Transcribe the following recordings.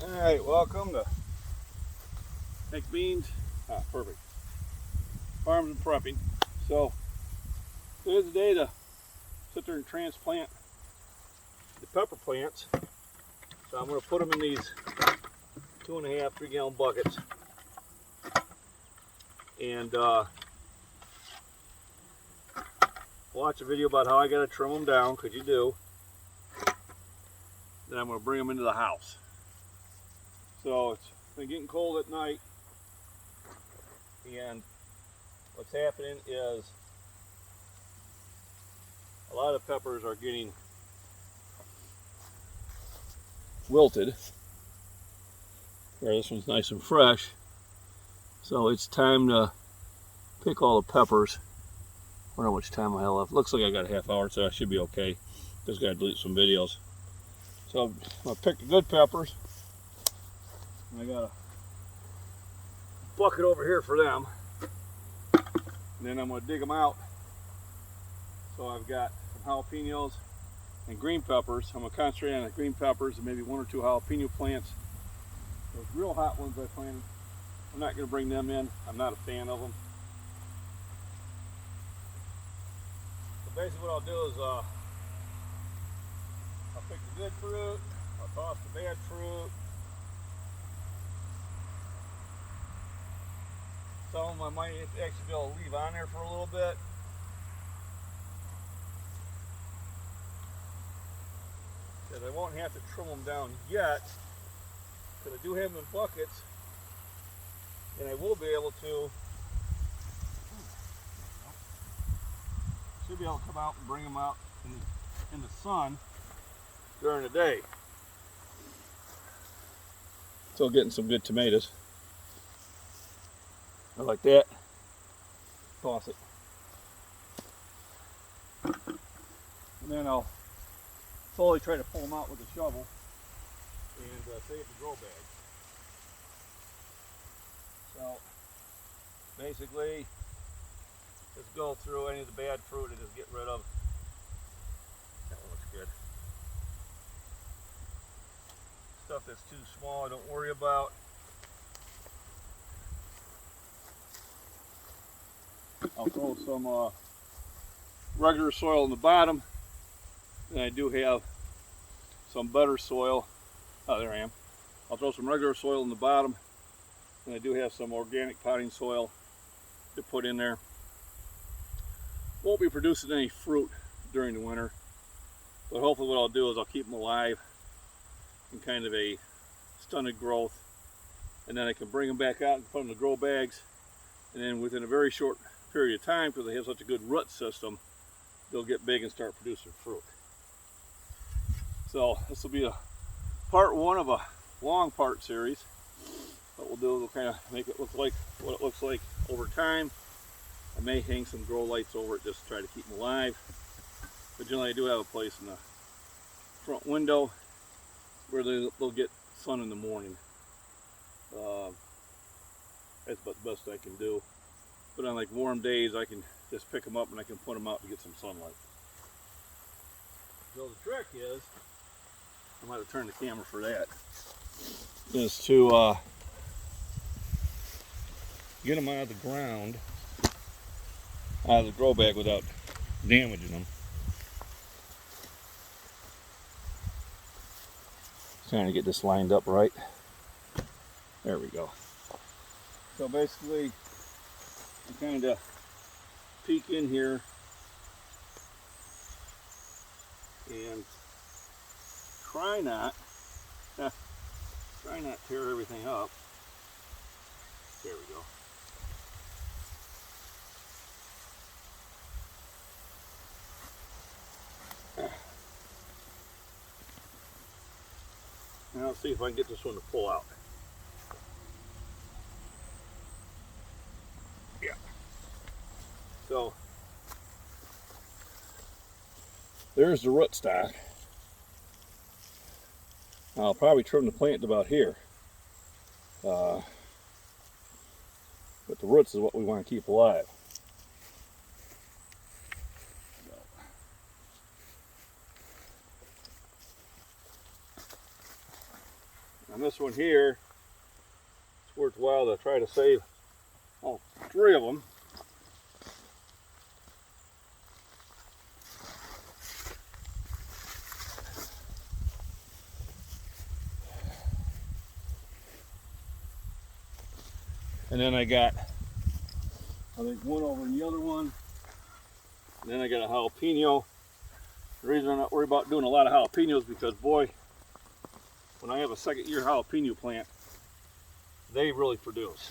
Alright, welcome to Nick Beans. Perfect. Farms and prepping. So, today's the day to sit there and transplant the pepper plants. So I'm going to put them in these 2.5, 3 gallon buckets. And watch a video about how I got to trim them down, because you do. Then I'm going to bring them into the house. So it's been getting cold at night, and what's happening is a lot of peppers are getting wilted, where this one's nice and fresh. So it's time to pick all the peppers. I wonder how much time I have left. Looks like I got a half hour, so I should be okay. Just gotta delete some videos. So I'm gonna pick the good peppers. I got a bucket over here for them. And then I'm gonna dig them out. So I've got some jalapenos and green peppers. I'm gonna concentrate on the green peppers and maybe 1 or 2 jalapeno plants. Those real hot ones I planted, I'm not gonna bring them in. I'm not a fan of them. So basically what I'll do is I'll pick the good fruit, I'll toss the bad fruit. Some of them I might actually be able to leave on there for a little bit. Because I won't have to trim them down yet, because I do have them in buckets, and I will be able to, should be able to come out and bring them out in the sun during the day. So getting some good tomatoes. I like that. Toss it. And then I'll slowly try to pull them out with a shovel and save the grow bag. So basically, just go through any of the bad fruit and just get rid of. That one looks good. Stuff that's too small, I don't worry about. I'll throw some regular soil in the bottom, and I do have some better soil. Oh, there I am. I'll throw some regular soil in the bottom, and I do have some organic potting soil to put in there. Won't be producing any fruit during the winter, but hopefully what I'll do is I'll keep them alive in kind of a stunted growth, and then I can bring them back out and put them in the grow bags, and then within a very short period of time, because they have such a good root system, they'll get big and start producing fruit. So this will be a part 1 of a long part series. What we'll do is we'll kind of make it look like what it looks like over time. I may hang some grow lights over it just to try to keep them alive. But generally I do have a place in the front window where they'll get sun in the morning. That's about the best I can do. But on like warm days, I can just pick them up and I can put them out to get some sunlight. So the trick is, I might have turned the camera for that, is to get them out of the ground, out of the grow bag without damaging them. Trying to get this lined up right. There we go. So basically, I kind of peek in here and try not to tear everything up. There we go. Now let's see if I can get this one to pull out. Yeah. So there's the rootstock. I'll probably trim the plant to about here. But the roots is what we want to keep alive. On this one here, it's worthwhile to try to save all 3 of them. And then I got, I think, one over in the other one. And then I got a jalapeno. The reason I'm not worried about doing a lot of jalapenos because, boy, when I have a 2nd-year jalapeno plant, they really produce.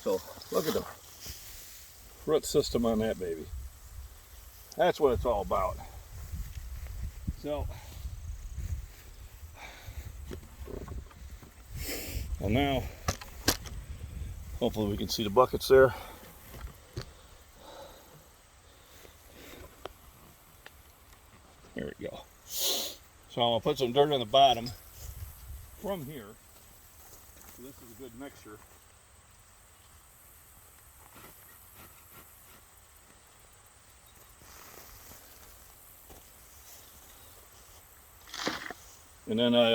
So look at the root system on that baby. That's what it's all about. So, and now, hopefully we can see the buckets there. There we go. So I'm going to put some dirt on the bottom from here. So this is a good mixture. And then I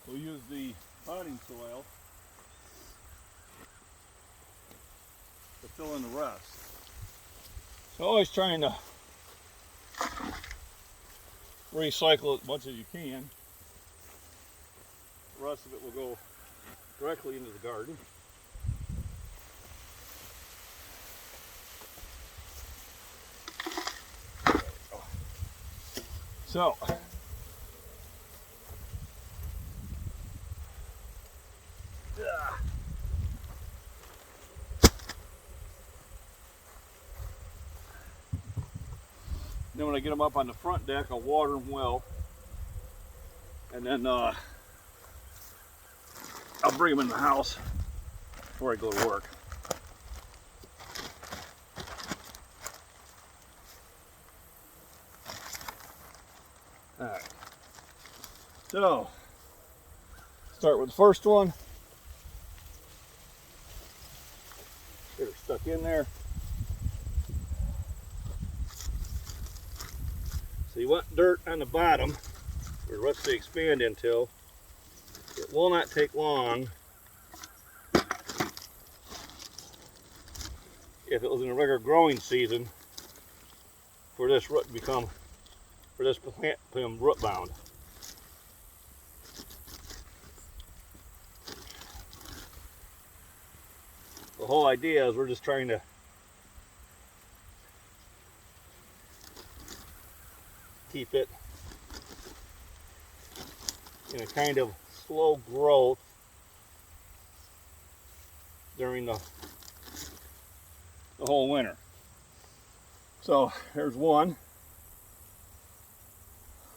will use the potting soil to fill in the rest. So always trying to recycle as much as you can. The rest of it will go directly into the garden. So, then when I get them up on the front deck, I'll water them well, and then I'll bring them in the house before I go to work. All right. So, start with the first one. Get her stuck in there. So you want dirt on the bottom for the roots to expand into. It will not take long. If it was in a regular growing season, for this root to become, for this plant to become root bound. The whole idea is we're just trying to keep it in a kind of slow growth during the whole winter. So there's one.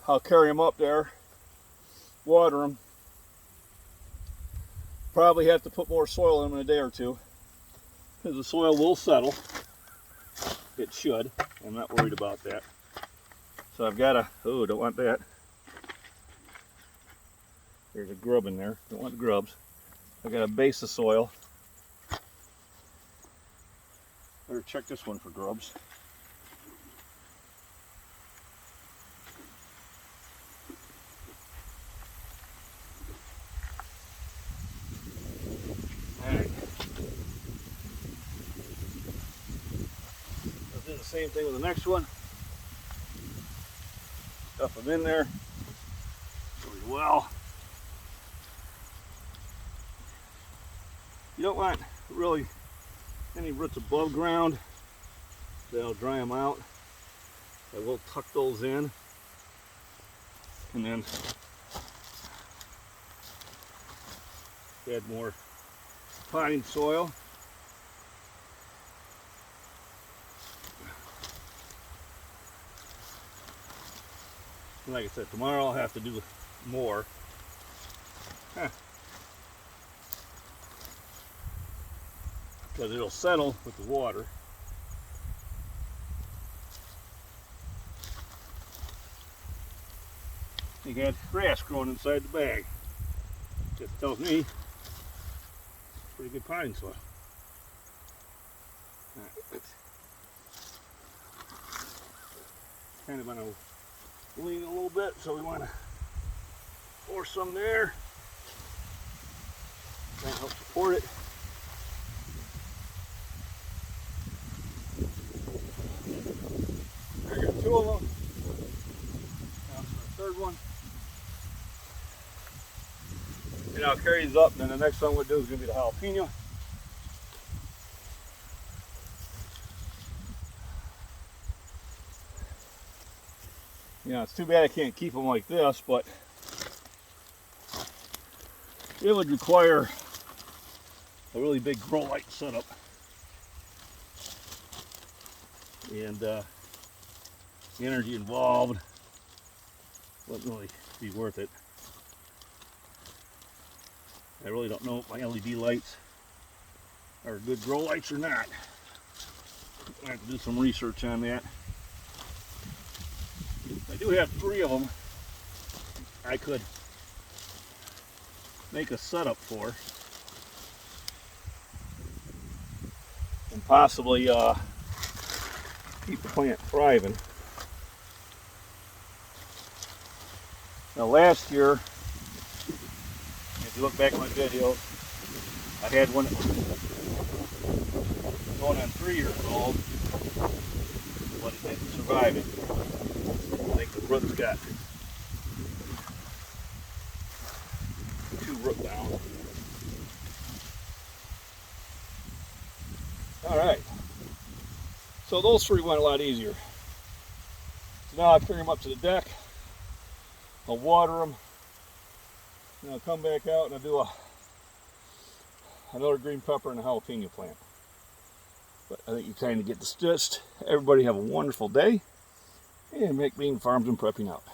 I'll carry them up there, water them. Probably have to put more soil in them in a day or two because the soil will settle. It should. I'm not worried about that. So I've got a, oh, don't want that. There's a grub in there. Don't want the grubs. I've got a base of soil. Better check this one for grubs. Alright. I'll do the same thing with the next one. Stuff them in there really well. You don't want really any roots above ground. That'll dry them out. I will tuck those in, and then add more potting soil. Like I said, tomorrow I'll have to do more. Because it'll settle with the water. You got grass growing inside the bag. That tells me pretty good potting soil. Right, it's kind of on a lean a little bit, so we want to Pour some there. Try and help support it. I got 2 of them. Now for the 3rd one. And I'll carry these up, and then the next one we'll do is going to be the jalapeno. You know, it's too bad I can't keep them like this, but it would require a really big grow light setup. And the energy involved wouldn't really be worth it. I really don't know if my LED lights are good grow lights or not. I have to do some research on that. I do have 3 of them I could make a setup for and possibly keep the plant thriving. Now last year, if you look back at my videos, I had one that was going on 3 years old, but it didn't survive it. I think the roots got 2 root down. Alright, so those 3 went a lot easier. So now I carry them up to the deck, I'll water them, and I'll come back out and I'll do another green pepper and a jalapeno plant. But I think you kind of get the gist. Everybody have a wonderful day, and Make Bean Farms and Prepping out.